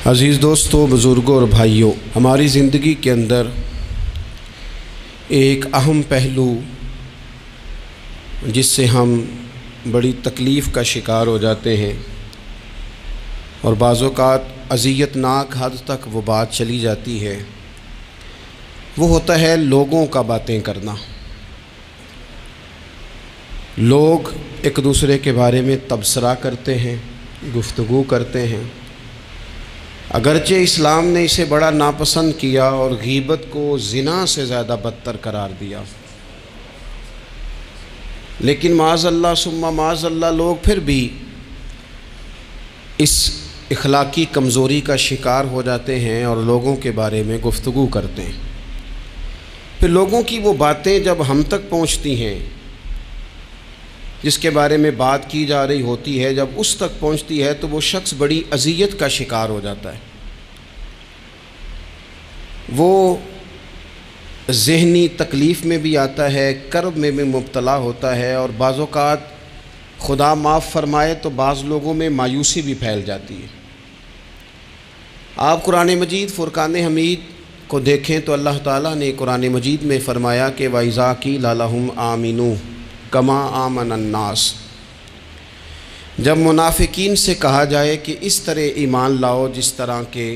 عزیز دوستوں، بزرگوں اور بھائیوں، ہماری زندگی کے اندر ایک اہم پہلو جس سے ہم بڑی تکلیف کا شکار ہو جاتے ہیں اور بعض اوقات اذیت ناک حد تک وہ بات چلی جاتی ہے، وہ ہوتا ہے لوگوں کا باتیں کرنا۔ لوگ ایک دوسرے کے بارے میں تبصرہ کرتے ہیں، گفتگو کرتے ہیں۔ اگرچہ اسلام نے اسے بڑا ناپسند کیا اور غیبت کو زنا سے زیادہ بدتر قرار دیا، لیکن معاذ اللہ ثم معاذ اللہ لوگ پھر بھی اس اخلاقی کمزوری کا شکار ہو جاتے ہیں اور لوگوں کے بارے میں گفتگو کرتے ہیں۔ پھر لوگوں کی وہ باتیں جب ہم تک پہنچتی ہیں، جس کے بارے میں بات کی جا رہی ہوتی ہے، جب اس تک پہنچتی ہے تو وہ شخص بڑی اذیت کا شکار ہو جاتا ہے۔ وہ ذہنی تکلیف میں بھی آتا ہے، کرب میں بھی مبتلا ہوتا ہے، اور بعض اوقات خدا معاف فرمائے تو بعض لوگوں میں مایوسی بھی پھیل جاتی ہے۔ آپ قرآن مجید فرقان حمید کو دیکھیں تو اللہ تعالیٰ نے قرآن مجید میں فرمایا کہ وَإِذَا قِيلَ لَهُمْ آمِنُوا كَمَا آمَنَ النَّاسُ، جب منافقین سے کہا جائے کہ اس طرح ایمان لاؤ جس طرح کے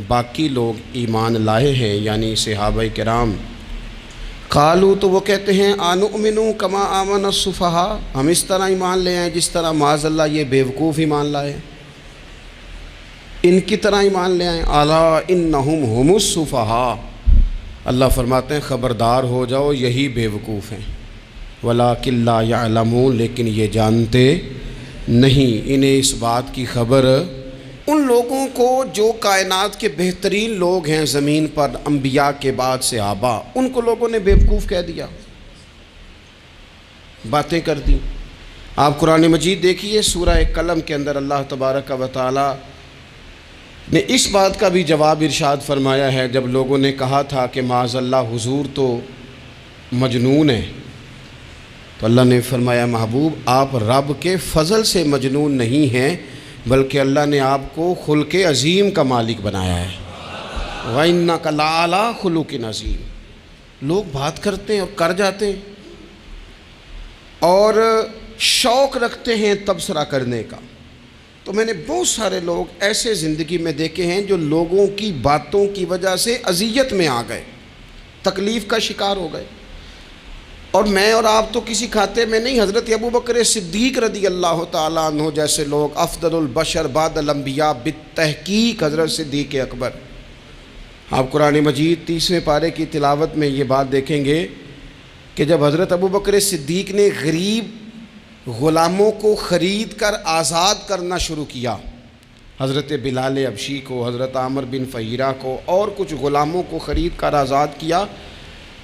باقی لوگ ایمان لائے ہیں، یعنی صحابہ کرام، قالوا تو وہ کہتے ہیں آنؤمن کما آمن السفہاء، ہم اس طرح ایمان لے آئیں جس طرح معاذ اللہ یہ بیوقوف ایمان لائے، ان کی طرح ایمان لے آئیں۔ الا انہم هم السفہاء، اللہ فرماتے ہیں خبردار ہو جاؤ یہی بیوقوف ہیں، ولکن لا یعلمون، لیکن یہ جانتے نہیں۔ انہیں اس بات کی خبر ان لوگوں کو جو کائنات کے بہترین لوگ ہیں زمین پر، انبیاء کے بعد صحابہ، ان کو لوگوں نے بیوقوف کہہ دیا، باتیں کر دی۔ آپ قرآن مجید دیکھیے سورہ قلم کے اندر اللہ تبارک و تعالی نے اس بات کا بھی جواب ارشاد فرمایا ہے، جب لوگوں نے کہا تھا کہ معاذ اللہ حضور تو مجنون ہے، تو اللہ نے فرمایا محبوب آپ رب کے فضل سے مجنون نہیں ہیں، بلکہ اللہ نے آپ کو خلق عظیم کا مالک بنایا ہے۔ وَإِنَّكَ لَعَلَىٰ خُلُقٍ عَظِيمٍ، لوگ بات کرتے ہیں اور کر جاتے ہیں اور شوق رکھتے ہیں تبصرہ کرنے کا۔ تو میں نے بہت سارے لوگ ایسے زندگی میں دیکھے ہیں جو لوگوں کی باتوں کی وجہ سے اذیت میں آ گئے، تکلیف کا شکار ہو گئے۔ اور میں اور آپ تو کسی کھاتے میں نہیں، حضرت ابوبکر صدیق رضی اللہ تعالیٰ عنہ جیسے لوگ، افضل البشر بعد الانبیاء بالتحقیق حضرت صدیق اکبر۔ آپ قرآن مجید 30ویں پارے کی تلاوت میں یہ بات دیکھیں گے کہ جب حضرت ابوبکر صدیق نے غریب غلاموں کو خرید کر آزاد کرنا شروع کیا، حضرت بلال حبشی کو، حضرت عامر بن فہیرہ کو اور کچھ غلاموں کو خرید کر آزاد کیا،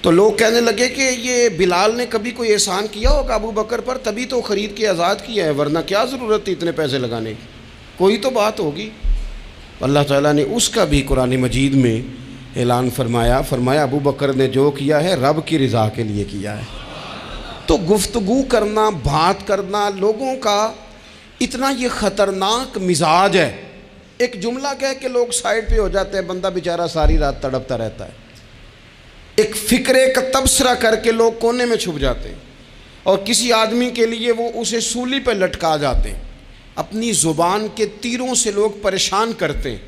تو لوگ کہنے لگے کہ یہ بلال نے کبھی کوئی احسان کیا ہوگا ابو بکر پر، تبھی تو خرید کے آزاد کیا ہے، ورنہ کیا ضرورت تھی اتنے پیسے لگانے کی، کوئی تو بات ہوگی۔ اللہ تعالیٰ نے اس کا بھی قرآن مجید میں اعلان فرمایا ابو بکر نے جو کیا ہے رب کی رضا کے لیے کیا ہے۔ تو گفتگو کرنا، بات کرنا، لوگوں کا اتنا یہ خطرناک مزاج ہے، ایک جملہ کہہ کے لوگ سائڈ پہ ہو جاتے ہیں، بندہ بیچارہ ساری رات تڑپتا رہتا ہے، ایک فکرے کا تبصرہ کر کے لوگ کونے میں چھپ جاتے ہیں، اور کسی آدمی کے لیے وہ اسے سولی پہ لٹکا جاتے ہیں، اپنی زبان کے تیروں سے لوگ پریشان کرتے ہیں۔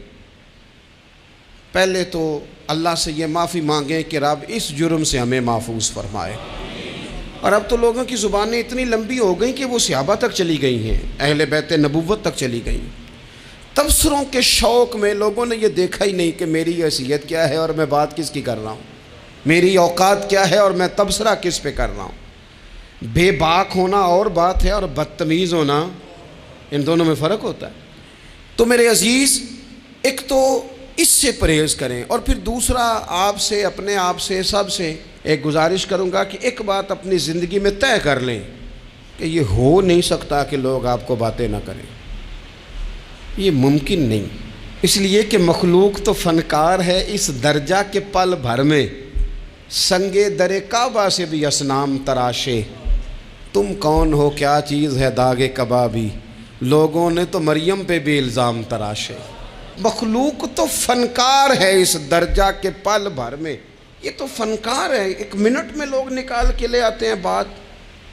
پہلے تو اللہ سے یہ معافی مانگیں کہ رب اس جرم سے ہمیں محفوظ فرمائے۔ اور اب تو لوگوں کی زبانیں اتنی لمبی ہو گئیں کہ وہ صحابہ تک چلی گئی ہیں، اہل بیت نبوت تک چلی گئی ہیں۔ تبصروں کے شوق میں لوگوں نے یہ دیکھا ہی نہیں کہ میری حیثیت کیا ہے اور میں بات کس کی کر رہا ہوں، میری اوقات کیا ہے اور میں تبصرہ کس پہ کر رہا ہوں۔ بے باک ہونا اور بات ہے اور بدتمیز ہونا، ان دونوں میں فرق ہوتا ہے۔ تو میرے عزیز، ایک تو اس سے پرہیز کریں، اور پھر دوسرا آپ سے، اپنے آپ سے، سب سے ایک گزارش کروں گا کہ ایک بات اپنی زندگی میں طے کر لیں کہ یہ ہو نہیں سکتا کہ لوگ آپ کو باتیں نہ کریں، یہ ممکن نہیں، اس لیے کہ مخلوق تو فنکار ہے اس درجہ کے پل بھر میں سنگے در کعبہ سے بھی اصنام تراشے، تم کون ہو کیا چیز ہے داغ کبابی، لوگوں نے تو مریم پہ بھی الزام تراشے۔ مخلوق تو فنکار ہے اس درجہ کے پل بھر میں، یہ تو فنکار ہے، ایک منٹ میں لوگ نکال کے لے آتے ہیں بات،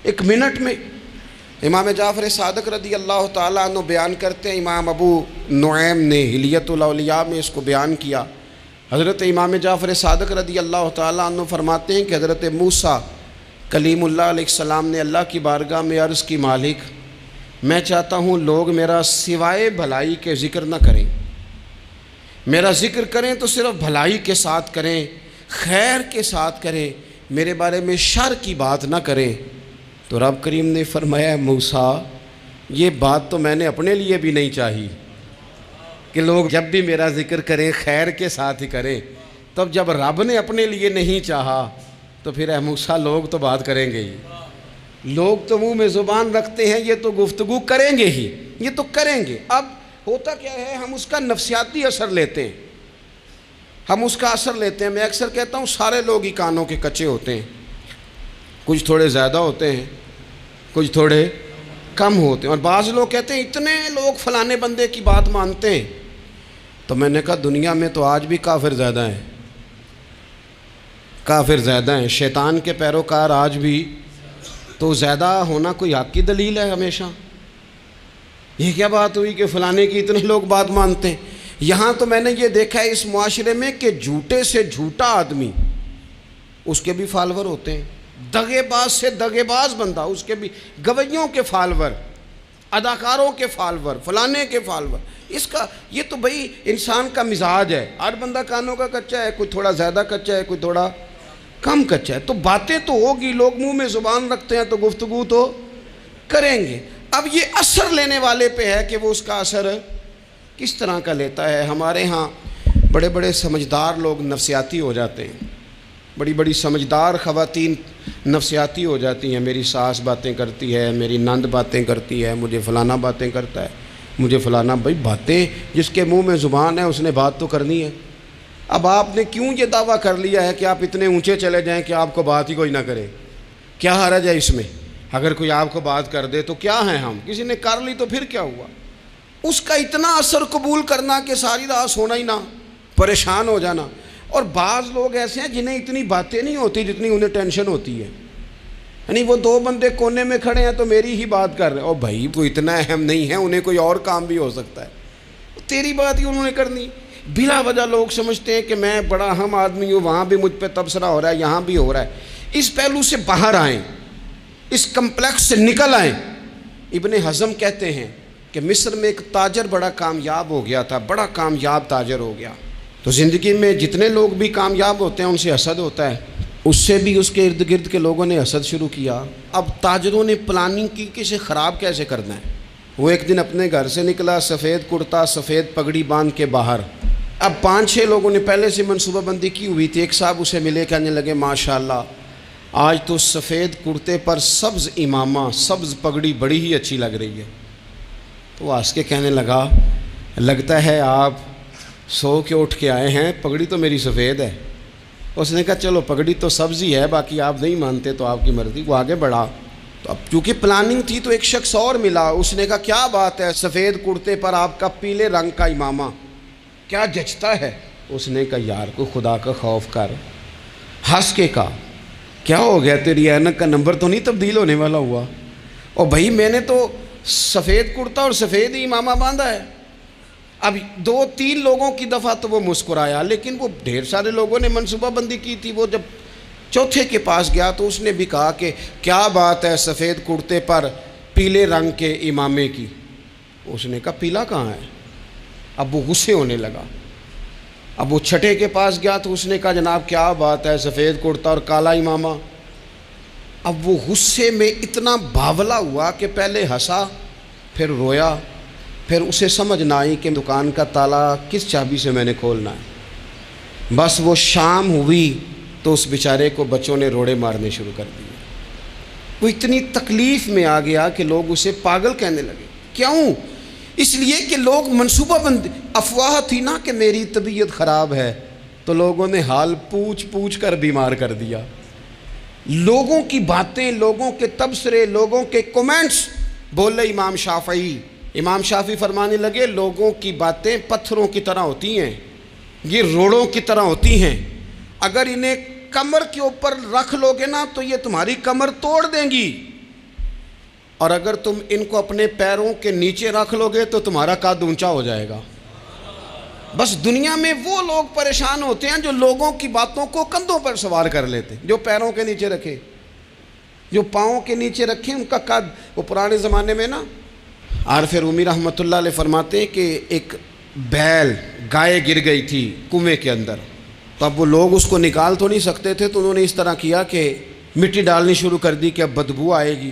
ایک منٹ میں۔ امام جعفر صادق رضی اللہ تعالیٰ عنہ بیان کرتے ہیں، امام ابو نعیم نے حلیۃ الاولیاء میں اس کو بیان کیا۔ حضرت امام جعفر صادق رضی اللہ تعالیٰ عنہ فرماتے ہیں کہ حضرت موسیٰ کلیم اللہ علیہ السلام نے اللہ کی بارگاہ میں عرض کی، مالک میں چاہتا ہوں لوگ میرا سوائے بھلائی کے ذکر نہ کریں، میرا ذکر کریں تو صرف بھلائی کے ساتھ کریں، خیر کے ساتھ کریں، میرے بارے میں شر کی بات نہ کریں۔ تو رب کریم نے فرمایا، موسیٰ یہ بات تو میں نے اپنے لیے بھی نہیں چاہی کہ لوگ جب بھی میرا ذکر کریں خیر کے ساتھ ہی کریں، تب جب رب نے اپنے لیے نہیں چاہا تو پھر اے موسیٰ لوگ تو بات کریں گے ہی، لوگ تو منہ میں زبان رکھتے ہیں، یہ تو گفتگو کریں گے ہی، یہ تو کریں گے۔ اب ہوتا کیا ہے، ہم اس کا نفسیاتی اثر لیتے ہیں، ہم اس کا اثر لیتے ہیں۔ میں اکثر کہتا ہوں سارے لوگ ہی کانوں کے کچے ہوتے ہیں، کچھ تھوڑے زیادہ ہوتے ہیں، کچھ تھوڑے کم ہوتے ہیں، اور بعض لوگ کہتے ہیں اتنے لوگ فلانے بندے کی بات مانتے ہیں۔ تو میں نے کہا دنیا میں تو آج بھی کافر زیادہ ہیں، کافر زیادہ ہیں، شیطان کے پیروکار آج بھی، تو زیادہ ہونا کوئی حق کی دلیل ہے ہمیشہ؟ یہ کیا بات ہوئی کہ فلانے کی اتنے لوگ بات مانتے ہیں؟ یہاں تو میں نے یہ دیکھا ہے اس معاشرے میں کہ جھوٹے سے جھوٹا آدمی، اس کے بھی فالور ہوتے ہیں، دغے باز سے دغے باز بندہ، اس کے بھی گویوں کے فالور، اداکاروں کے فالور، فلانے کے فالور۔ اس کا یہ تو بھئی انسان کا مزاج ہے، ہر بندہ کانوں کا کچا ہے، کوئی تھوڑا زیادہ کچا ہے، کوئی تھوڑا کم کچا ہے، تو باتیں تو ہوگی، لوگ منہ میں زبان رکھتے ہیں تو گفتگو تو کریں گے۔ اب یہ اثر لینے والے پہ ہے کہ وہ اس کا اثر کس طرح کا لیتا ہے۔ ہمارے ہاں بڑے بڑے سمجھدار لوگ نفسیاتی ہو جاتے ہیں، بڑی بڑی سمجھدار خواتین نفسیاتی ہو جاتی ہیں، میری ساس باتیں کرتی ہے، میری نند باتیں کرتی ہے، مجھے فلانا باتیں کرتا ہے، مجھے فلانا۔ بھائی باتیں، جس کے منہ میں زبان ہے اس نے بات تو کرنی ہے۔ اب آپ نے کیوں یہ دعویٰ کر لیا ہے کہ آپ اتنے اونچے چلے جائیں کہ آپ کو بات ہی کوئی نہ کرے؟ کیا حرج ہے اس میں؟ اگر کوئی آپ کو بات کر دے تو کیا ہیں ہم؟ کسی نے کر لی تو پھر کیا ہوا؟ اس کا اتنا اثر قبول کرنا کہ ساری رات سونا ہی نہ، پریشان ہو جانا۔ اور بعض لوگ ایسے ہیں جنہیں اتنی باتیں نہیں ہوتی جتنی انہیں ٹینشن ہوتی ہے، یعنی وہ دو بندے کونے میں کھڑے ہیں تو میری ہی بات کر رہے ہیں، اور بھائی کوئی اتنا اہم نہیں ہے، انہیں کوئی اور کام بھی ہو سکتا ہے، تیری بات ہی انہوں نے کرنی۔ بلا وجہ لوگ سمجھتے ہیں کہ میں بڑا اہم آدمی ہوں، وہاں بھی مجھ پہ تبصرہ ہو رہا ہے، یہاں بھی ہو رہا ہے۔ اس پہلو سے باہر آئیں، اس کمپلیکس سے نکل آئیں۔ ابن حزم کہتے ہیں کہ مصر میں ایک تاجر بڑا کامیاب ہو گیا تھا، بڑا کامیاب تاجر ہو گیا۔ تو زندگی میں جتنے لوگ بھی کامیاب ہوتے ہیں ان سے حسد ہوتا ہے، اس سے بھی اس کے ارد گرد کے لوگوں نے حسد شروع کیا۔ اب تاجروں نے پلاننگ کی کہ اسے خراب کیسے کرنا ہے۔ وہ ایک دن اپنے گھر سے نکلا، سفید کرتا سفید پگڑی باندھ کے باہر۔ اب 5-6 لوگوں نے پہلے سے منصوبہ بندی کی ہوئی تھی۔ ایک صاحب اسے ملے، کہنے لگے ماشاءاللہ آج تو سفید کرتے پر سبز امامہ، سبز پگڑی بڑی ہی اچھی لگ رہی ہے۔ تو وہ ہنس کے کہنے لگا، لگتا ہے آپ سو کے اٹھ کے آئے ہیں، پگڑی تو میری سفید ہے۔ اس نے کہا چلو پگڑی تو سبز ہی ہے، باقی آپ نہیں مانتے تو آپ کی مرضی۔ وہ آگے بڑھا، تو اب چونکہ پلاننگ تھی تو ایک شخص اور ملا، اس نے کہا کیا بات ہے، سفید کرتے پر آپ کا پیلے رنگ کا امامہ کیا جچتا ہے؟ اس نے کہا یار کو خدا کا خوف کر۔ ہنس کے کہا کیا ہو گیا، تیری اینک کا نمبر تو نہیں تبدیل ہونے والا ہوا؟ اور بھائی میں نے تو سفید کرتا اور سفید ہی امامہ باندھا ہے۔ اب 2-3 لوگوں کی دفعہ تو وہ مسکرایا، لیکن وہ ڈھیر سارے لوگوں نے منصوبہ بندی کی تھی۔ وہ جب چوتھے کے پاس گیا تو اس نے بھی کہا کہ کیا بات ہے سفید کرتے پر پیلے رنگ کے امامے کی؟ اس نے کہا پیلا کہاں ہے؟ اب وہ غصے ہونے لگا۔ اب وہ چھٹے کے پاس گیا تو اس نے کہا جناب کیا بات ہے سفید کرتا اور کالا امامہ؟ اب وہ غصے میں اتنا باولا ہوا کہ پہلے ہنسا پھر رویا، پھر اسے سمجھ نہ آئی کہ دکان کا تالا کس چابی سے میں نے کھولنا ہے۔ بس وہ شام ہوئی تو اس بیچارے کو بچوں نے روڑے مارنے شروع کر دیے۔ وہ اتنی تکلیف میں آ گیا کہ لوگ اسے پاگل کہنے لگے۔ کیوں؟ اس لیے کہ لوگ منصوبہ بندی، افواہ تھی نا کہ میری طبیعت خراب ہے، تو لوگوں نے حال پوچھ پوچھ کر بیمار کر دیا۔ لوگوں کی باتیں، لوگوں کے تبصرے، لوگوں کے کومنٹس، بولے امام شافعی امام شافعی فرمانے لگے لوگوں کی باتیں پتھروں کی طرح ہوتی ہیں، یہ روڑوں کی طرح ہوتی ہیں، اگر انہیں کمر کے اوپر رکھ لو گے نا تو یہ تمہاری کمر توڑ دیں گی، اور اگر تم ان کو اپنے پیروں کے نیچے رکھ لو گے تو تمہارا قد اونچا ہو جائے گا۔ بس دنیا میں وہ لوگ پریشان ہوتے ہیں جو لوگوں کی باتوں کو کندھوں پر سوار کر لیتے ہیں، جو پیروں کے نیچے رکھے، جو پاؤں کے نیچے رکھے ان کا قد۔ وہ پرانے زمانے میں نا عارف رومی رحمۃ اللہ علیہ فرماتے ہیں کہ ایک بیل گائے گر گئی تھی کنویں کے اندر، تو اب وہ لوگ اس کو نکال تو نہیں سکتے تھے، تو انہوں نے اس طرح کیا کہ مٹی ڈالنی شروع کر دی کہ اب بدبو آئے گی،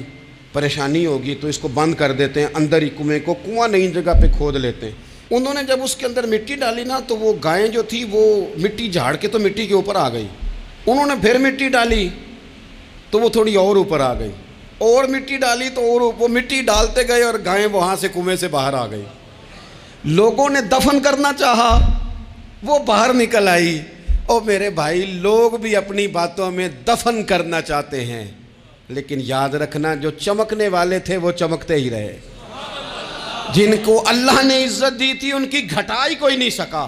پریشانی ہوگی، تو اس کو بند کر دیتے ہیں اندر ہی، کنویں کو کنواں نئی جگہ پہ کھود لیتے ہیں۔ انہوں نے جب اس کے اندر مٹی ڈالی نا تو وہ گائیں جو تھی وہ مٹی جھاڑ کے تو مٹی کے اوپر آ گئی، انہوں نے پھر مٹی ڈالی تو وہ تھوڑی اور اوپر آ گئی، اور مٹی ڈالی تو اور وہ مٹی ڈالتے گئے اور گائیں وہاں سے کنویں سے باہر آ گئی۔ لوگوں نے دفن کرنا چاہا، وہ باہر نکل آئی۔ اور میرے بھائی لوگ بھی اپنی باتوں میں دفن کرنا چاہتے ہیں، لیکن یاد رکھنا جو چمکنے والے تھے وہ چمکتے ہی رہے، جن کو اللہ نے عزت دی تھی ان کی گھٹائی کوئی نہیں سکا۔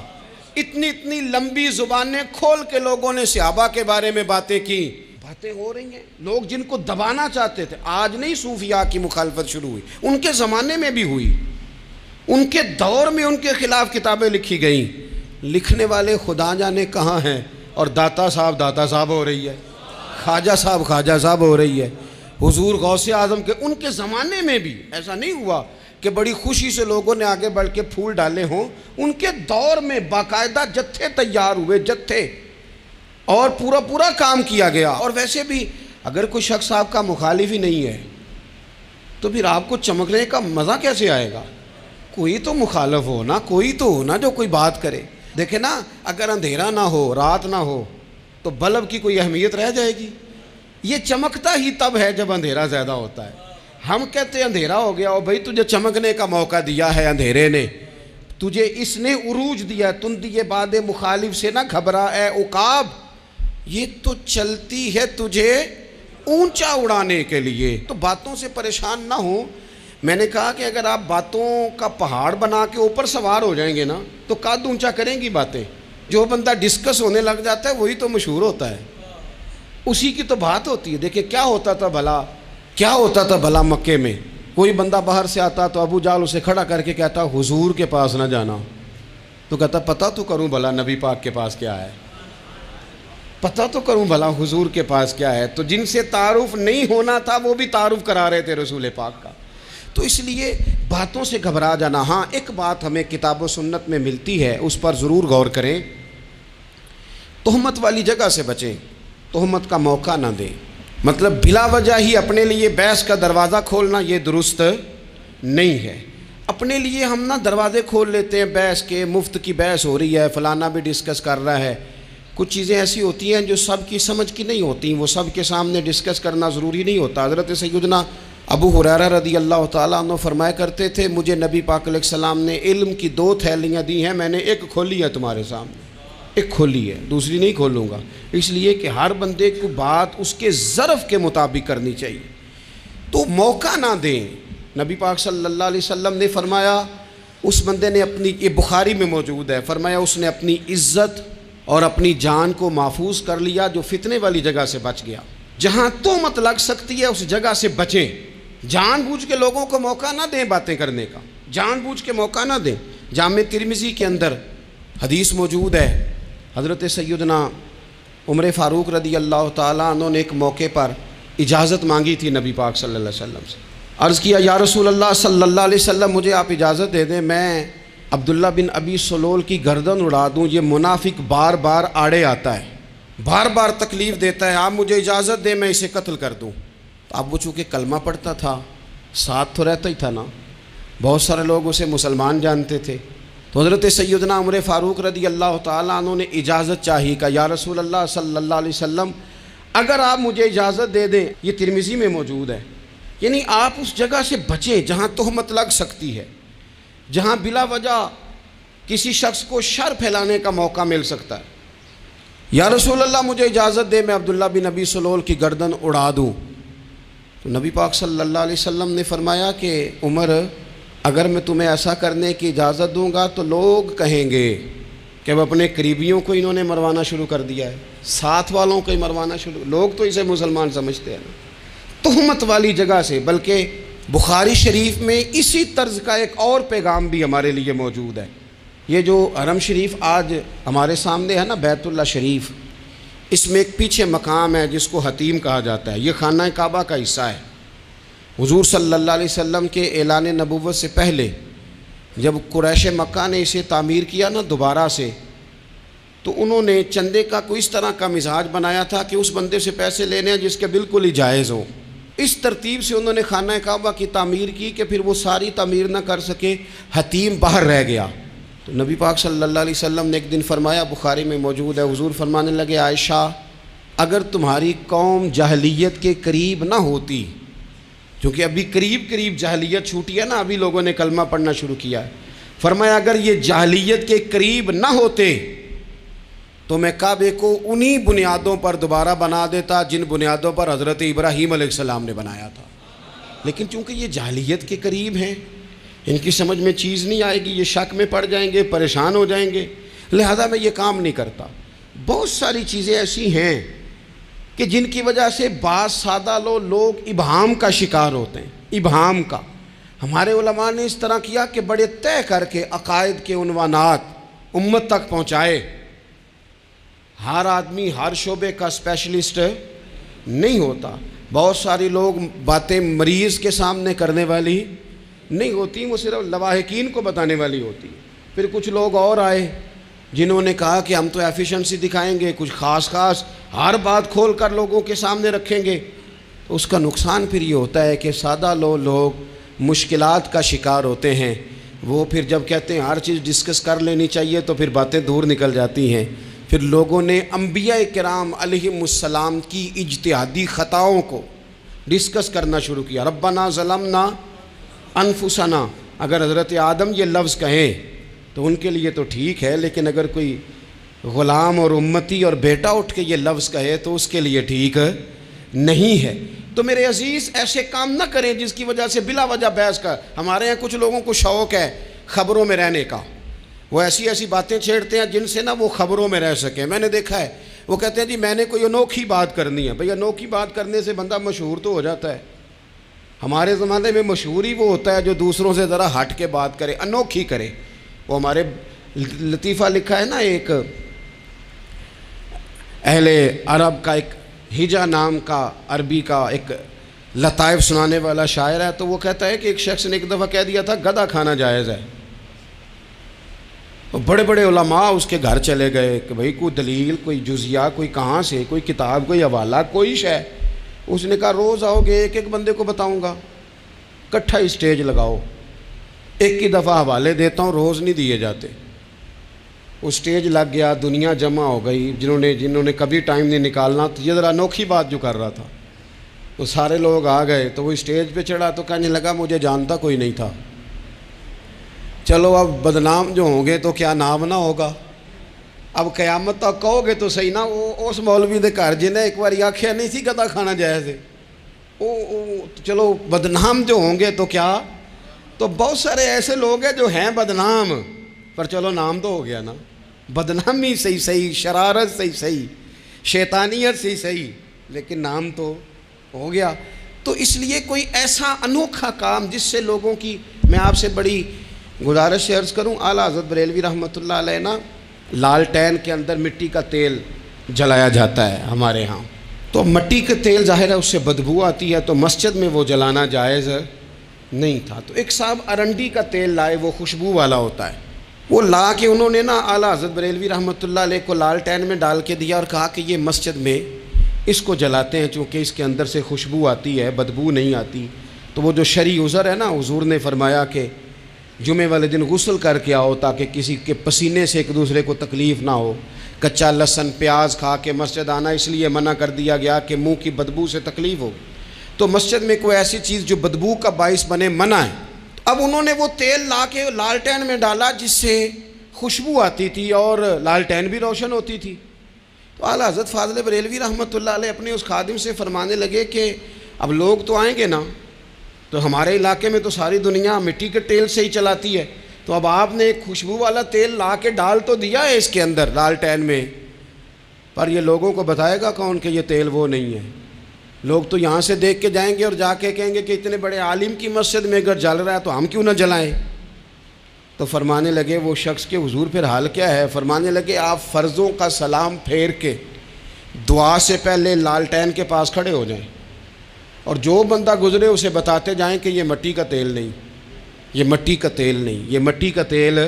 اتنی اتنی لمبی زبانیں کھول کے لوگوں نے صحابہ کے بارے میں باتیں کی، باتیں ہو رہی ہیں۔ لوگ جن کو دبانا چاہتے تھے، آج نہیں صوفیاء کی مخالفت شروع ہوئی، ان کے زمانے میں بھی ہوئی، ان کے دور میں ان کے خلاف کتابیں لکھی گئیں، لکھنے والے خدا جانے کہاں ہیں، اور داتا صاحب ہو رہی ہے، خواجہ صاحب ہو رہی ہے۔ حضور غوث اعظم کے ان کے زمانے میں بھی ایسا نہیں ہوا کہ بڑی خوشی سے لوگوں نے آگے بڑھ کے پھول ڈالے ہوں، ان کے دور میں باقاعدہ جتھے تیار ہوئے، جتھے، اور پورا کام کیا گیا۔ اور ویسے بھی اگر کوئی شخص آپ کا مخالف ہی نہیں ہے تو پھر آپ کو چمکنے کا مزہ کیسے آئے گا؟ کوئی تو مخالف ہو نا، کوئی تو ہو نا جو کوئی بات کرے۔ دیکھیں نا، اگر اندھیرا نہ ہو، رات نہ ہو تو بلب کی کوئی اہمیت رہ جائے گی؟ یہ چمکتا ہی تب ہے جب اندھیرا زیادہ ہوتا ہے۔ ہم کہتے ہیں اندھیرا ہو گیا، اور بھائی تجھے چمکنے کا موقع دیا ہے اندھیرے نے، تجھے اس نے عروج دیا، تندی باد مخالف سے نہ گھبرا اے عقاب، یہ تو چلتی ہے تجھے اونچا اڑانے کے لیے۔ تو باتوں سے پریشان نہ ہو۔ میں نے کہا کہ اگر آپ باتوں کا پہاڑ بنا کے اوپر سوار ہو جائیں گے نا تو قد اونچا کریں گی باتیں۔ جو بندہ ڈسکس ہونے لگ جاتا ہے وہی تو مشہور ہوتا ہے، اسی کی تو بات ہوتی ہے۔ دیکھیں کیا ہوتا تھا بھلا مکے میں، کوئی بندہ باہر سے آتا تو ابو جال اسے کھڑا کر کے کہتا حضور کے پاس نہ جانا، تو کہتا پتہ تو کروں بھلا نبی پاک کے پاس کیا ہے، پتہ تو کروں بھلا حضور کے پاس کیا ہے۔ تو جن سے تعارف نہیں ہونا تھا وہ بھی تعارف کرا رہے تھے رسول پاک کا۔ تو اس لیے باتوں سے گھبرا جانا۔ ہاں ایک بات ہمیں کتاب و سنت میں ملتی ہے، اس پر ضرور غور کریں، تہمت والی جگہ سے بچیں، تہمت کا موقع نہ دیں۔ مطلب بلا وجہ ہی اپنے لیے بحث کا دروازہ کھولنا یہ درست نہیں ہے۔ اپنے لیے ہم نا دروازے کھول لیتے ہیں بحث کے، مفت کی بحث ہو رہی ہے، فلانا بھی ڈسکس کر رہا ہے۔ کچھ چیزیں ایسی ہوتی ہیں جو سب کی سمجھ کی نہیں ہوتی، وہ سب کے سامنے ڈسکس کرنا ضروری نہیں ہوتا۔ حضرت سیدنا ابو ہریرہ رضی اللہ تعالیٰ عنہ فرمایا کرتے تھے مجھے نبی پاک علیہ السلام نے علم کی 2 تھیلیاں دی ہیں، میں نے ایک کھولی ہے تمہارے سامنے، ایک کھولی ہے، دوسری نہیں کھولوں گا، اس لیے کہ ہر بندے کو بات اس کے ظرف کے مطابق کرنی چاہیے۔ تو موقع نہ دیں۔ نبی پاک صلی اللہ علیہ وسلم نے فرمایا اس بندے نے اپنی، یہ بخاری میں موجود ہے، فرمایا اس نے اپنی عزت اور اپنی جان کو محفوظ کر لیا جو فتنے والی جگہ سے بچ گیا۔ جہاں تہمت لگ سکتی ہے اس جگہ سے بچیں، جان بوجھ کے لوگوں کو موقع نہ دیں باتیں کرنے کا، جان بوجھ کے موقع نہ دیں۔ جامع ترمذی کے اندر حدیث موجود ہے، حضرت سیدنا عمر فاروق رضی اللہ تعالیٰ عنہ نے ایک موقع پر اجازت مانگی تھی نبی پاک صلی اللہ علیہ وسلم سے۔ عرض کیا یا رسول اللہ صلی اللہ علیہ وسلم مجھے آپ اجازت دے دیں، میں عبداللہ بن ابی سلول کی گردن اڑا دوں، یہ منافق بار بار آڑے آتا ہے، بار بار تکلیف دیتا ہے، آپ مجھے اجازت دیں میں اسے قتل کر دوں۔ تو اب وہ چونکہ کلمہ پڑھتا تھا، ساتھ تو رہتا ہی تھا نا، بہت سارے لوگ اسے مسلمان جانتے تھے، تو حضرت سیدنا عمر فاروق رضی اللہ تعالیٰ عنہ نے اجازت چاہی کہ یا رسول اللہ صلی اللہ علیہ وسلم اگر آپ مجھے اجازت دے دیں، یہ ترمذی میں موجود ہے، یعنی آپ اس جگہ سے بچیں جہاں تہمت لگ سکتی ہے، جہاں بلا وجہ کسی شخص کو شر پھیلانے کا موقع مل سکتا ہے۔ یا رسول اللہ مجھے اجازت دے میں عبداللہ بن ابی سلول کی گردن اڑا دوں۔ تو نبی پاک صلی اللہ علیہ وسلم نے فرمایا کہ عمر اگر میں تمہیں ایسا کرنے کی اجازت دوں گا تو لوگ کہیں گے کہ وہ اپنے قریبیوں کو انہوں نے مروانا شروع کر دیا ہے، ساتھ والوں کو ہی مروانا شروع، لوگ تو اسے مسلمان سمجھتے ہیں نا، تہمت والی جگہ سے۔ بلکہ بخاری شریف میں اسی طرز کا ایک اور پیغام بھی ہمارے لیے موجود ہے۔ یہ جو حرم شریف آج ہمارے سامنے ہے نا، بیت اللہ شریف، اس میں ایک پیچھے مقام ہے جس کو حتیم کہا جاتا ہے، یہ خانہ کعبہ کا حصہ ہے۔ حضور صلی اللہ علیہ وسلم کے اعلان نبوت سے پہلے جب قریش مکہ نے اسے تعمیر کیا نا دوبارہ سے، تو انہوں نے چندے کا کوئی اس طرح کا مزاج بنایا تھا کہ اس بندے سے پیسے لینے ہیں جس کے بالکل ہی جائز ہوں۔ اس ترتیب سے انہوں نے خانہ کعبہ کی تعمیر کی کہ پھر وہ ساری تعمیر نہ کر سکے، حتیم باہر رہ گیا۔ تو نبی پاک صلی اللہ علیہ وسلم نے ایک دن فرمایا، بخاری میں موجود ہے، حضور فرمانے لگے، عائشہ اگر تمہاری قوم جاہلیت کے قریب نہ ہوتی، کیونکہ ابھی قریب جاہلیت چھوٹی ہے نا، ابھی لوگوں نے کلمہ پڑھنا شروع کیا ہے، فرمایا اگر یہ جاہلیت کے قریب نہ ہوتے تو میں کعبے کو انہی بنیادوں پر دوبارہ بنا دیتا جن بنیادوں پر حضرت ابراہیم علیہ السلام نے بنایا تھا۔ لیکن چونکہ یہ جاہلیت کے قریب ہیں، ان کی سمجھ میں چیز نہیں آئے گی، یہ شک میں پڑ جائیں گے، پریشان ہو جائیں گے، لہذا میں یہ کام نہیں کرتا۔ بہت ساری چیزیں ایسی ہیں کہ جن کی وجہ سے بعض سادہ لوگ ابہام کا شکار ہوتے ہیں، ابہام کا۔ ہمارے علماء نے اس طرح کیا کہ بڑے طے کر کے عقائد کے عنوانات امت تک پہنچائے۔ ہر آدمی ہر شعبے کا اسپیشلسٹ نہیں ہوتا، بہت سارے لوگ باتیں مریض کے سامنے کرنے والی نہیں ہوتی، وہ صرف لواحقین کو بتانے والی ہوتی۔ پھر کچھ لوگ اور آئے جنہوں نے کہا کہ ہم تو ایفیشنسی دکھائیں گے، کچھ خاص ہر بات کھول کر لوگوں کے سامنے رکھیں گے۔ اس کا نقصان پھر یہ ہوتا ہے کہ سادہ لوگ مشکلات کا شکار ہوتے ہیں۔ وہ پھر جب کہتے ہیں ہر چیز ڈسکس کر لینی چاہیے تو پھر باتیں دور نکل جاتی ہیں۔ پھر لوگوں نے انبیاء کرام علیہم السلام کی اجتہادی خطاؤں کو ڈسکس کرنا شروع کیا۔ ربنا ظلمنا انفسنا، اگر حضرت آدم یہ لفظ کہیں تو ان کے لیے تو ٹھیک ہے، لیکن اگر کوئی غلام اور امتی اور بیٹا اٹھ کے یہ لفظ کہے تو اس کے لیے ٹھیک نہیں ہے۔ تو میرے عزیز ایسے کام نہ کریں جس کی وجہ سے بلا وجہ بحث کا۔ ہمارے یہاں کچھ لوگوں کو شوق ہے خبروں میں رہنے کا، وہ ایسی باتیں چھیڑتے ہیں جن سے نہ وہ خبروں میں رہ سکیں۔ میں نے دیکھا ہے وہ کہتے ہیں جی میں نے کوئی انوکھی بات کرنی ہے۔ بھئی انوکھی بات کرنے سے بندہ مشہور تو ہو جاتا ہے۔ ہمارے زمانے میں مشہور ہی وہ ہوتا ہے جو دوسروں سے ذرا ہٹ کے بات کرے، انوکھی کرے۔ وہ ہمارے لطیفہ لکھا ہے نا، ایک اہل عرب کا ایک ہجا نام کا عربی کا ایک لطائف سنانے والا شاعر ہے، تو وہ کہتا ہے کہ ایک شخص نے ایک دفعہ کہہ دیا تھا گدھا کھانا جائز ہے۔ بڑے بڑے علماء اس کے گھر چلے گئے کہ بھئی کوئی دلیل، کوئی جزیہ، کوئی کہاں سے، کوئی کتاب، کوئی حوالہ، کوئی شے۔ اس نے کہا روز آؤ گے ایک بندے کو بتاؤں گا، کٹھا اسٹیج لگاؤ، ایک ہی دفعہ حوالے دیتا ہوں، روز نہیں دیے جاتے۔ وہ اسٹیج لگ گیا، دنیا جمع ہو گئی، جنہوں نے کبھی ٹائم نہیں نکالنا، تو یہ ذرا انوکھی بات جو کر رہا تھا، وہ سارے لوگ آ گئے۔ تو وہ اسٹیج پہ چڑھا تو کہنے لگا مجھے جانتا کوئی نہیں تھا، چلو اب بدنام جو ہوں گے تو کیا نام نہ ہوگا، اب قیامت تک کہو گے تو صحیح نا۔ وہ اس مولوی دے گھر جنہیں ایک بار آکھیا نہیں سی گدھا کھانا جائز ہے، چلو بدنام جو ہوں گے تو کیا۔ تو بہت سارے ایسے لوگ ہیں جو ہیں بدنام، پر چلو نام تو ہو گیا نا، بدنامی صحیح، شرارت صحیح، شیطانیت صحیح، لیکن نام تو ہو گیا۔ تو اس لیے کوئی ایسا انوکھا کام جس سے لوگوں کی، میں آپ سے بڑی گزارش سے عرض کروں، اعلیٰ حضرت بریلوی رحمۃ اللہ علیہ نا، لالٹین کے اندر مٹی کا تیل جلایا جاتا ہے ہمارے ہاں، تو مٹی کا تیل ظاہر ہے اس سے بدبو آتی ہے، تو مسجد میں وہ جلانا جائز نہیں تھا۔ تو ایک صاحب ارنڈی کا تیل لائے، وہ خوشبو والا ہوتا ہے، وہ لا کے انہوں نے نا اعلیٰ حضرت بریلوی رحمۃ اللہ علیہ کو لالٹین میں ڈال کے دیا اور کہا کہ یہ مسجد میں اس کو جلاتے ہیں چونکہ اس کے اندر سے خوشبو آتی ہے، بدبو نہیں آتی۔ تو وہ جو شرعی عذر ہے نا، حضور نے فرمایا کہ جمعے والے دن غسل کر کے آؤ تاکہ کسی کے پسینے سے ایک دوسرے کو تکلیف نہ ہو۔ کچا لہسن پیاز کھا کے مسجد آنا اس لیے منع کر دیا گیا کہ منہ کی بدبو سے تکلیف ہو، تو مسجد میں کوئی ایسی چیز جو بدبو کا باعث بنے منع ہے۔ اب انہوں نے وہ تیل لا کے لالٹین میں ڈالا جس سے خوشبو آتی تھی اور لالٹین بھی روشن ہوتی تھی۔ تو اعلیٰ حضرت فاضل بریلوی رحمۃ اللہ علیہ اپنے اس خادم سے فرمانے لگے کہ اب لوگ تو آئیں گے نا، تو ہمارے علاقے میں تو ساری دنیا مٹی کے تیل سے ہی چلاتی ہے، تو اب آپ نے ایک خوشبو والا تیل لا کے ڈال تو دیا ہے اس کے اندر لالٹین میں، پر یہ لوگوں کو بتائے گا کون کہ یہ تیل وہ نہیں ہے؟ لوگ تو یہاں سے دیکھ کے جائیں گے اور جا کے کہیں گے کہ اتنے بڑے عالم کی مسجد میں اگر جل رہا ہے تو ہم کیوں نہ جلائیں؟ تو فرمانے لگے وہ شخص کہ حضور پھر حال کیا ہے؟ فرمانے لگے آپ فرضوں کا سلام پھیر کے دعا سے پہلے لالٹین کے پاس کھڑے ہو جائیں، اور جو بندہ گزرے اسے بتاتے جائیں کہ یہ مٹی کا تیل نہیں، یہ مٹی کا تیل نہیں، یہ مٹی کا تیل۔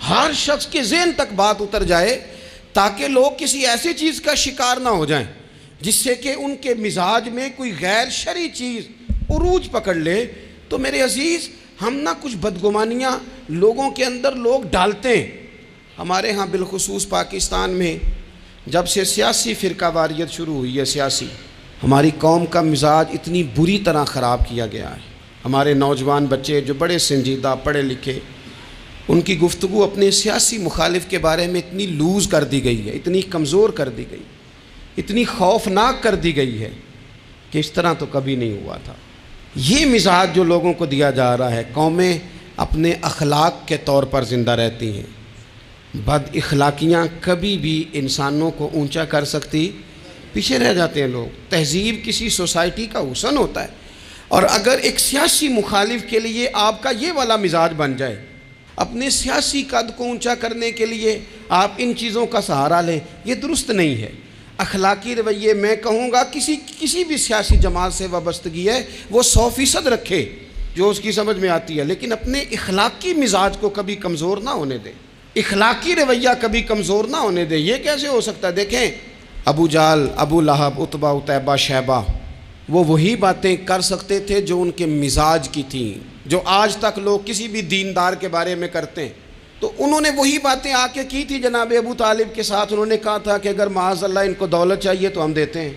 ہر شخص کے ذہن تک بات اتر جائے تاکہ لوگ کسی ایسی چیز کا شکار نہ ہو جائیں جس سے کہ ان کے مزاج میں کوئی غیر شرعی چیز عروج پکڑ لے۔ تو میرے عزیز، ہم نہ کچھ بدگمانیاں لوگوں کے اندر لوگ ڈالتے ہیں۔ ہمارے ہاں بالخصوص پاکستان میں جب سے سیاسی فرقہ واریت شروع ہوئی ہے، سیاسی، ہماری قوم کا مزاج اتنی بری طرح خراب کیا گیا ہے۔ ہمارے نوجوان بچے جو بڑے سنجیدہ پڑھے لکھے، ان کی گفتگو اپنے سیاسی مخالف کے بارے میں اتنی لوز کر دی گئی ہے، اتنی کمزور کر دی گئی، اتنی خوفناک کر دی گئی ہے کہ اس طرح تو کبھی نہیں ہوا تھا۔ یہ مزاج جو لوگوں کو دیا جا رہا ہے، قومیں اپنے اخلاق کے طور پر زندہ رہتی ہیں۔ بد اخلاقیاں کبھی بھی انسانوں کو اونچا کر سکتی، پیچھے رہ جاتے ہیں لوگ۔ تہذیب کسی سوسائٹی کا حسن ہوتا ہے، اور اگر ایک سیاسی مخالف کے لیے آپ کا یہ والا مزاج بن جائے، اپنے سیاسی قد کو اونچا کرنے کے لیے آپ ان چیزوں کا سہارا لیں، یہ درست نہیں ہے۔ اخلاقی رویے میں کہوں گا کسی بھی سیاسی جماعت سے وابستگی ہے وہ 100% رکھے جو اس کی سمجھ میں آتی ہے، لیکن اپنے اخلاقی مزاج کو کبھی کمزور نہ ہونے دے، اخلاقی رویہ کبھی کمزور نہ ہونے دے۔ یہ کیسے ہو سکتا ہے؟ دیکھیں، ابو جہل، ابو لہب، عتبہ، عتیبہ، شیبہ، وہ وہی باتیں کر سکتے تھے جو ان کے مزاج کی تھیں، جو آج تک لوگ کسی بھی دیندار کے بارے میں کرتے ہیں۔ تو انہوں نے وہی باتیں آ کے کی تھی جناب ابو طالب کے ساتھ۔ انہوں نے کہا تھا کہ اگر معاذ اللہ ان کو دولت چاہیے تو ہم دیتے ہیں۔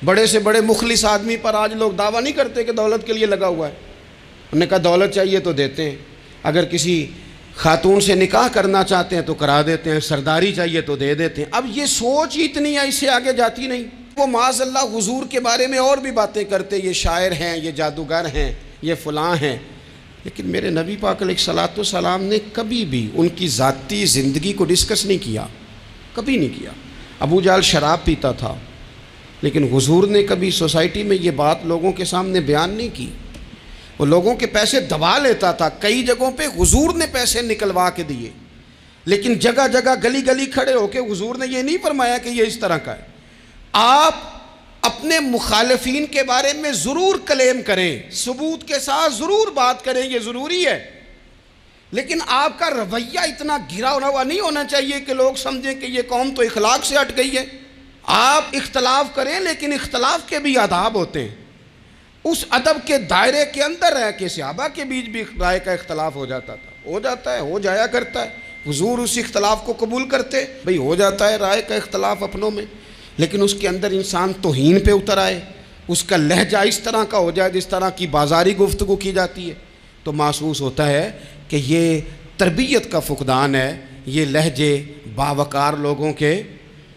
بڑے سے بڑے مخلص آدمی پر آج لوگ دعویٰ نہیں کرتے کہ دولت کے لیے لگا ہوا ہے۔ انہوں نے کہا دولت چاہیے تو دیتے ہیں، اگر کسی خاتون سے نکاح کرنا چاہتے ہیں تو کرا دیتے ہیں، سرداری چاہیے تو دے دیتے ہیں۔ اب یہ سوچ ہی اتنی ہے، اس سے آگے جاتی نہیں۔ وہ معاذ اللہ حضور کے بارے میں اور بھی باتیں کرتے، یہ شاعر ہیں، یہ جادوگر ہیں، یہ فلاں ہیں، لیکن میرے نبی پاک علیہ الصلوۃ والسلام نے کبھی بھی ان کی ذاتی زندگی کو ڈسکس نہیں کیا، کبھی نہیں کیا۔ ابو جہل شراب پیتا تھا، لیکن حضور نے کبھی سوسائٹی میں یہ بات لوگوں کے سامنے بیان نہیں کی۔ وہ لوگوں کے پیسے دبا لیتا تھا، کئی جگہوں پہ حضور نے پیسے نکلوا کے دیے، لیکن جگہ جگہ گلی گلی کھڑے ہو کے حضور نے یہ نہیں فرمایا کہ یہ اس طرح کا ہے۔ آپ اپنے مخالفین کے بارے میں ضرور کلیم کریں، ثبوت کے ساتھ ضرور بات کریں، یہ ضروری ہے، لیکن آپ کا رویہ اتنا گرا ہوا نہیں ہونا چاہیے کہ لوگ سمجھیں کہ یہ قوم تو اخلاق سے ہٹ گئی ہے۔ آپ اختلاف کریں، لیکن اختلاف کے بھی آداب ہوتے ہیں۔ اس ادب کے دائرے کے اندر رہ کے صحابہ کے بیچ بھی رائے کا اختلاف ہو جاتا تھا، ہو جاتا ہے، ہو جایا کرتا ہے۔ حضور اس اختلاف کو قبول کرتے، بھئی ہو جاتا ہے رائے کا اختلاف اپنوں میں، لیکن اس کے اندر انسان توہین پہ اتر آئے، اس کا لہجہ اس طرح کا ہو جائے جس طرح کی بازاری گفتگو کی جاتی ہے، تو محسوس ہوتا ہے کہ یہ تربیت کا فقدان ہے۔ یہ لہجے باوقار لوگوں کے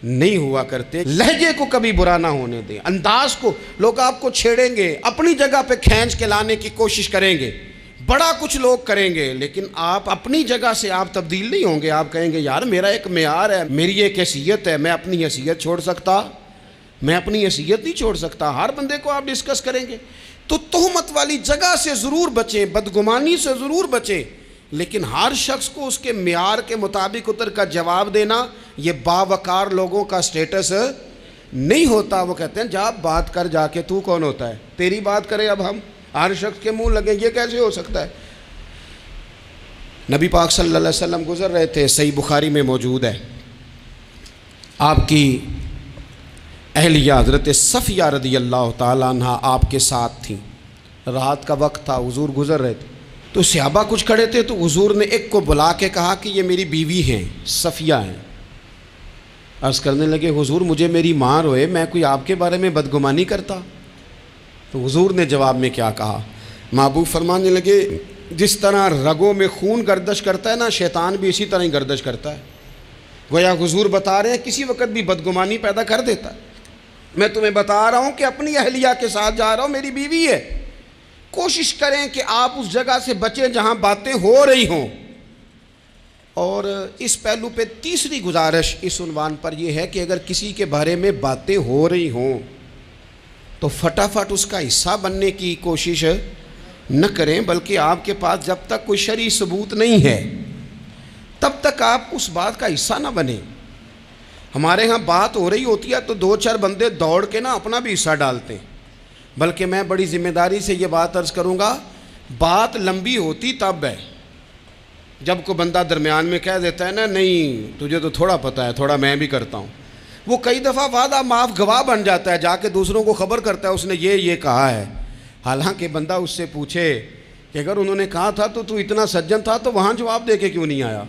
نہیں ہوا کرتے۔ لہجے کو کبھی برا نہ ہونے دیں، انداز کو۔ لوگ آپ کو چھیڑیں گے، اپنی جگہ پہ کھینچ کے لانے کی کوشش کریں گے، بڑا کچھ لوگ کریں گے، لیکن آپ اپنی جگہ سے آپ تبدیل نہیں ہوں گے۔ آپ کہیں گے یار میرا ایک معیار ہے، میری ایک حیثیت ہے، میں اپنی حیثیت چھوڑ سکتا؟ میں اپنی حیثیت نہیں چھوڑ سکتا۔ ہر بندے کو آپ ڈسکس کریں گے۔ تو تہمت والی جگہ سے ضرور بچیں، بدگمانی سے ضرور بچیں، لیکن ہر شخص کو اس کے معیار کے مطابق اتر کا جواب دینا یہ باوقار لوگوں کا سٹیٹس نہیں ہوتا۔ وہ کہتے ہیں جا بات کر، جا کے تو کون ہوتا ہے تیری بات کرے، اب ہم ہر شخص کے منہ لگے، یہ کیسے ہو سکتا ہے؟ نبی پاک صلی اللہ علیہ وسلم گزر رہے تھے، صحیح بخاری میں موجود ہے، آپ کی اہلیہ حضرت صفیہ رضی اللہ تعالیٰ عنہ آپ کے ساتھ تھیں۔ رات کا وقت تھا، حضور گزر رہے تھے، تو صحابہ کچھ کھڑے تھے، تو حضور نے ایک کو بلا کے کہا کہ یہ میری بیوی ہیں، صفیہ ہیں۔ عرض کرنے لگے حضور مجھے میری ماں روئے، میں کوئی آپ کے بارے میں بدگمانی کرتا؟ تو حضور نے جواب میں کیا کہا؟ محبوب فرمانے لگے جس طرح رگوں میں خون گردش کرتا ہے نا، شیطان بھی اسی طرح ہی گردش کرتا ہے۔ گویا حضور بتا رہے ہیں کسی وقت بھی بدگمانی پیدا کر دیتا ہے۔ میں تمہیں بتا رہا ہوں کہ اپنی اہلیہ کے ساتھ جا رہا ہوں، میری بیوی ہے، کوشش کریں کہ آپ اس جگہ سے بچیں جہاں باتیں ہو رہی ہوں۔ اور اس پہلو پہ تیسری گزارش اس عنوان پر یہ ہے کہ اگر کسی کے بارے میں باتیں ہو رہی ہوں تو فٹافٹ اس کا حصہ بننے کی کوشش نہ کریں، بلکہ آپ کے پاس جب تک کوئی شرعی ثبوت نہیں ہے تب تک آپ اس بات کا حصہ نہ بنیں۔ ہمارے ہاں بات ہو رہی ہوتی ہے تو 2-4 بندے دوڑ کے نا اپنا بھی حصہ ڈالتے ہیں، بلکہ میں بڑی ذمہ داری سے یہ بات عرض کروں گا، بات لمبی ہوتی تب ہے جب کوئی بندہ درمیان میں کہہ دیتا ہے نا نہیں تجھے تو تھوڑا پتہ ہے، تھوڑا میں بھی کرتا ہوں۔ وہ کئی دفعہ وعدہ معاف گواہ بن جاتا ہے، جا کے دوسروں کو خبر کرتا ہے اس نے یہ کہا ہے، حالانکہ بندہ اس سے پوچھے کہ اگر انہوں نے کہا تھا تو اتنا سجن تھا تو وہاں جواب دے کے کیوں نہیں آیا؟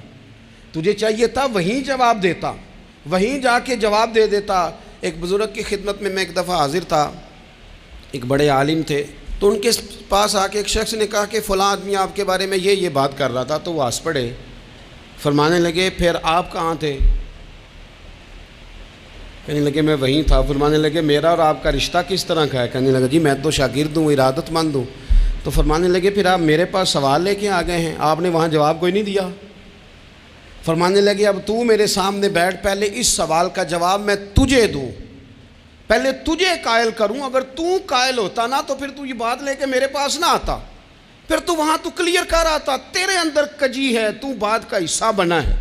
تجھے چاہیے تھا وہیں جواب دیتا، وہیں جا کے جواب دے دیتا۔ ایک بزرگ کی خدمت میں ایک دفعہ حاضر تھا، ایک بڑے عالم تھے، تو ان کے پاس آ کے ایک شخص نے کہا کہ فلاں آدمی آپ کے بارے میں یہ بات کر رہا تھا، تو وہ ہنس پڑے، فرمانے لگے پھر آپ کہاں تھے؟ کہنے لگے میں وہیں تھا۔ فرمانے لگے میرا اور آپ کا رشتہ کس طرح کا ہے؟ کہنے لگا جی میں تو شاگرد ہوں، ارادت مند ہوں۔ تو فرمانے لگے پھر آپ میرے پاس سوال لے کے آ گئے ہیں، آپ نے وہاں جواب کوئی نہیں دیا۔ فرمانے لگے اب تو میرے سامنے بیٹھ، پہلے اس سوال کا جواب میں تجھے دوں، پہلے تجھے قائل کروں، اگر تو قائل ہوتا نا تو پھر تو یہ بات لے کے میرے پاس نہ آتا، پھر تو وہاں تو کلیئر کر آتا، تیرے اندر کجی ہے، تو بات کا حصہ بنا ہے،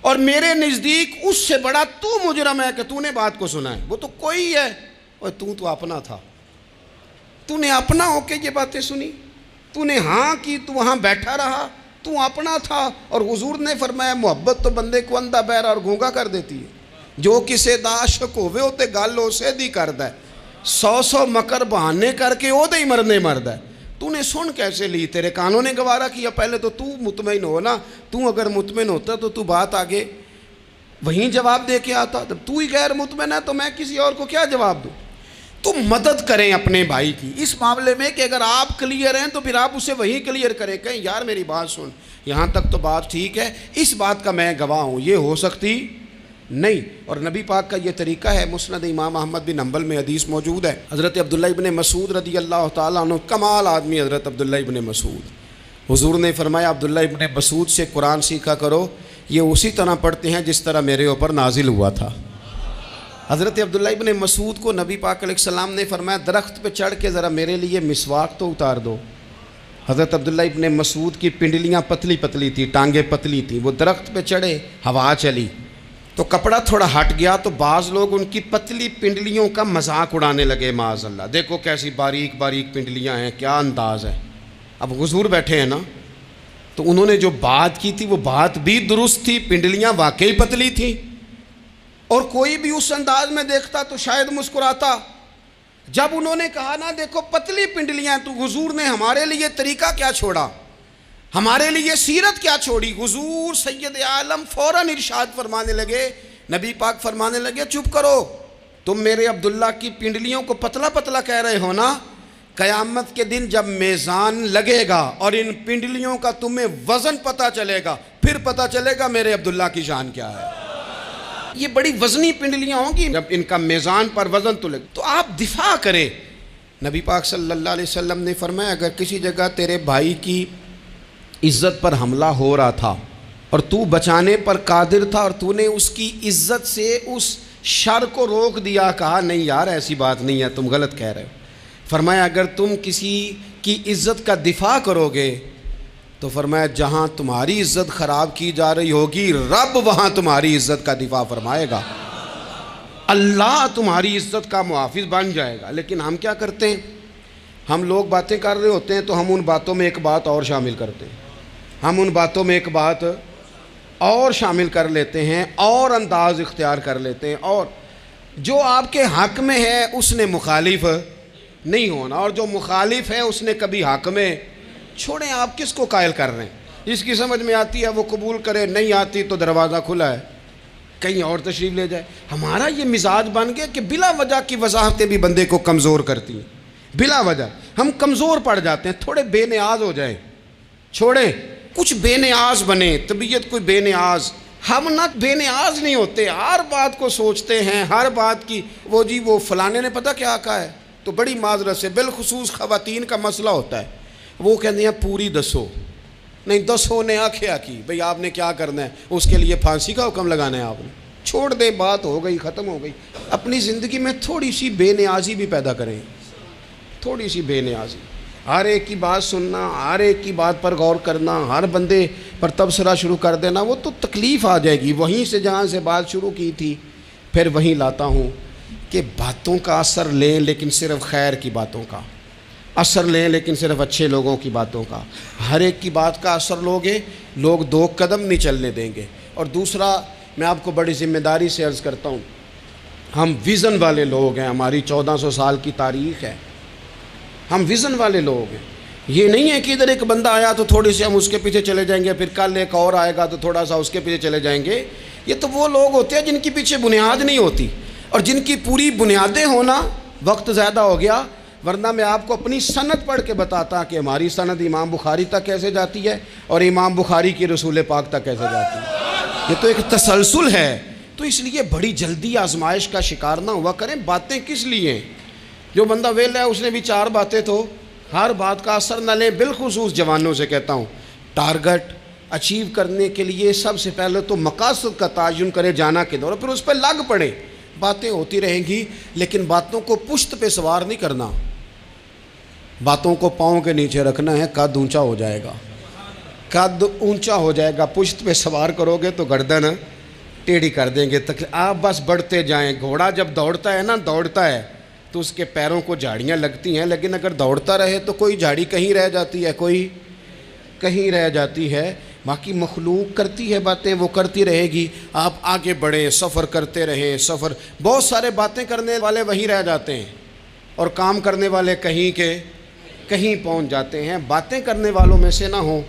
اور میرے نزدیک اس سے بڑا تو مجرم ہے کہ تو نے بات کو سنا ہے، وہ تو کوئی ہے، اور تو اپنا تھا، تو نے اپنا ہو کے یہ باتیں سنی، تو نے ہاں کی، تو وہاں بیٹھا رہا، تو اپنا تھا۔ اور حضور نے فرمایا محبت تو بندے کو اندھا بہرا اور گونگا کر دیتی ہے، جو کسے دا عاشق ہوئے ہوتے گل اسے دی کرد ہے، 100 مکر بہانے کر کے او دے ہی مرنے مرد ہے۔ تو نے سن کیسے لی؟ تیرے کانوں نے گوارا کیا؟ پہلے تو مطمئن ہو نا، تو اگر مطمئن ہوتا تو بات آگے وہیں جواب دے کے آتا، جب تو ہی غیر مطمئن ہے تو میں کسی اور کو کیا جواب دوں؟ تو مدد کریں اپنے بھائی کی اس معاملے میں کہ اگر آپ کلیئر ہیں تو پھر آپ اسے وہیں کلیئر کریں، کہیں یار میری بات سن، یہاں تک تو بات ٹھیک ہے، اس بات کا میں گواہ ہوں، یہ ہو سکتی نہیں۔ اور نبی پاک کا یہ طریقہ ہے، مسند امام احمد بن حنبل میں حدیث موجود ہے، حضرت عبداللہ ابن مسعود رضی اللہ تعالیٰ عنہ، کمال آدمی حضرت عبداللہ ابن مسعود، حضور نے فرمایا عبداللہ ابن مسعود سے قرآن سیکھا کرو، یہ اسی طرح پڑھتے ہیں جس طرح میرے اوپر نازل ہوا تھا۔ حضرت عبداللہ ابن مسعود کو نبی پاک علیہ السلام نے فرمایا درخت پہ چڑھ کے ذرا میرے لیے مسواک تو اتار دو۔ حضرت عبداللہ ابن مسعود کی پنڈلیاں پتلی پتلی تھی، ٹانگیں پتلی تھیں، وہ درخت پہ چڑھے، ہوا چلی تو کپڑا تھوڑا ہٹ گیا، تو بعض لوگ ان کی پتلی پنڈلیوں کا مذاق اڑانے لگے، معاذ اللہ، دیکھو کیسی باریک باریک پنڈلیاں ہیں، کیا انداز ہے۔ اب حضور بیٹھے ہیں نا، تو انہوں نے جو بات کی تھی وہ بات بھی درست تھی، پنڈلیاں واقعی پتلی تھیں، اور کوئی بھی اس انداز میں دیکھتا تو شاید مسکراتا۔ جب انہوں نے کہا نا دیکھو پتلی پنڈلیاں، تو حضور نے ہمارے لیے طریقہ کیا چھوڑا، ہمارے لیے سیرت کیا چھوڑی؟ حضور سید عالم فوراً ارشاد فرمانے لگے، نبی پاک فرمانے لگے چپ کرو، تم میرے عبداللہ کی پنڈلیوں کو پتلا پتلا کہہ رہے ہو نا، قیامت کے دن جب میزان لگے گا اور ان پنڈلیوں کا تمہیں وزن پتہ چلے گا، پھر پتہ چلے گا میرے عبداللہ کی شان کیا ہے۔ یہ بڑی وزنی پنڈلیاں ہوں گی، جب ان کا میزان پر وزن تلے تو آپ دفاع کریں۔ نبی پاک صلی اللہ علیہ وسلم نے فرمایا اگر کسی جگہ تیرے بھائی کی عزت پر حملہ ہو رہا تھا اور تو بچانے پر قادر تھا اور تو نے اس کی عزت سے اس شر کو روک دیا، کہا نہیں یار ایسی بات نہیں ہے، تم غلط کہہ رہے ہو، فرمایا اگر تم کسی کی عزت کا دفاع کرو گے تو فرمایا جہاں تمہاری عزت خراب کی جا رہی ہوگی رب وہاں تمہاری عزت کا دفاع فرمائے گا، اللہ تمہاری عزت کا محافظ بن جائے گا۔ لیکن ہم کیا کرتے ہیں، ہم لوگ باتیں کر رہے ہوتے ہیں تو ہم ان باتوں میں ایک بات اور شامل کرتے ہیں، ہم ان باتوں میں ایک بات اور شامل کر لیتے ہیں اور انداز اختیار کر لیتے ہیں، اور جو آپ کے حق میں ہے اس نے مخالف نہیں ہونا، اور جو مخالف ہے اس نے کبھی حق میں چھوڑیں۔ آپ کس کو قائل کر رہے ہیں؟ جس کی سمجھ میں آتی ہے وہ قبول کرے، نہیں آتی تو دروازہ کھلا ہے، کہیں اور تشریف لے جائے۔ ہمارا یہ مزاج بن گیا کہ بلا وجہ کی وضاحتیں بھی بندے کو کمزور کرتی ہیں، بلا وجہ ہم کمزور پڑ جاتے ہیں، تھوڑے بے نیاز ہو جائیں، چھوڑیں کچھ بے نیاز بنے، طبیعت کوئی بے نیاز، ہم نہ بے نیاز نہیں ہوتے، ہر بات کو سوچتے ہیں، ہر بات کی وہ فلانے نے پتہ کیا کہا ہے، تو بڑی معذرت سے بالخصوص خواتین کا مسئلہ ہوتا ہے، وہ کہتے ہیں پوری دسو، نہیں دسو نے آکھیا کی بھئی آپ نے کیا کرنا ہے، اس کے لیے پھانسی کا حکم لگانا ہے آپ نے، چھوڑ دیں، بات ہو گئی، ختم ہو گئی۔ اپنی زندگی میں تھوڑی سی بے نیازی بھی پیدا کریں، تھوڑی سی بے نیازی، ہر ایک کی بات سننا، ہر ایک کی بات پر غور کرنا، ہر بندے پر تبصرہ شروع کر دینا، وہ تو تکلیف آ جائے گی۔ وہیں سے جہاں سے بات شروع کی تھی پھر وہیں لاتا ہوں کہ باتوں کا اثر لیں لیکن صرف خیر کی باتوں کا اثر لیں، لیکن صرف اچھے لوگوں کی باتوں کا۔ ہر ایک کی بات کا اثر لوگے، لوگ دو قدم نہیں چلنے دیں گے۔ اور دوسرا، میں آپ کو بڑی ذمہ داری سے عرض کرتا ہوں، ہم ویژن والے لوگ ہیں، ہماری 1400 سال کی تاریخ ہے، ہم ویژن والے لوگ ہیں۔ یہ نہیں ہے کہ ادھر ایک بندہ آیا تو تھوڑی سی ہم اس کے پیچھے چلے جائیں گے، پھر کل ایک اور آئے گا تو تھوڑا سا اس کے پیچھے چلے جائیں گے۔ یہ تو وہ لوگ ہوتے ہیں جن کے پیچھے بنیاد نہیں ہوتی، اور جن کی پوری بنیادیں ہونا۔ وقت زیادہ ہو گیا، ورنہ میں آپ کو اپنی سند پڑھ کے بتاتا کہ ہماری سند امام بخاری تک کیسے جاتی ہے اور امام بخاری کی رسول پاک تک کیسے جاتی ہے۔ یہ تو ایک تسلسل ہے۔ تو اس لیے بڑی جلدی آزمائش کا شکار نہ ہوا کریں۔ باتیں کس لیے ہیں؟ جو بندہ ویلا ہے اس نے بھی 4 باتیں تو ہر بات کا اثر نہ لیں۔ بالخصوص جوانوں سے کہتا ہوں، ٹارگٹ اچیو کرنے کے لیے سب سے پہلے تو مقاصد کا تعین کرے، جانا کدھر، اور پھر اس پہ لگ پڑے۔ باتیں ہوتی رہیں گی لیکن باتوں کو پشت پہ سوار نہیں کرنا، باتوں کو پاؤں کے نیچے رکھنا ہے، قد اونچا ہو جائے گا، قد اونچا ہو جائے گا۔ پشت پہ سوار کرو گے تو گردن ٹیڑھی کر دیں گے۔ آپ بس بڑھتے جائیں۔ گھوڑا جب دوڑتا ہے نا، دوڑتا ہے تو اس کے پیروں کو جھاڑیاں لگتی ہیں، لیکن اگر دوڑتا رہے تو کوئی جھاڑی کہیں رہ جاتی ہے، کوئی کہیں رہ جاتی ہے۔ باقی مخلوق کرتی ہے باتیں، وہ کرتی رہے گی۔ آپ آگے بڑھیں، سفر کرتے رہیں۔ سفر، بہت سارے باتیں کرنے والے وہیں رہ جاتے ہیں اور کام کرنے والے کہیں کے کہیں پہنچ جاتے ہیں۔ باتیں کرنے والوں میں سے نہ ہوں،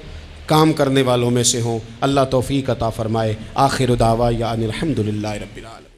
کام کرنے والوں میں سے ہوں۔ اللہ توفیق عطا فرمائے۔ آخر دعوانا ان الحمدللہ رب العالمین۔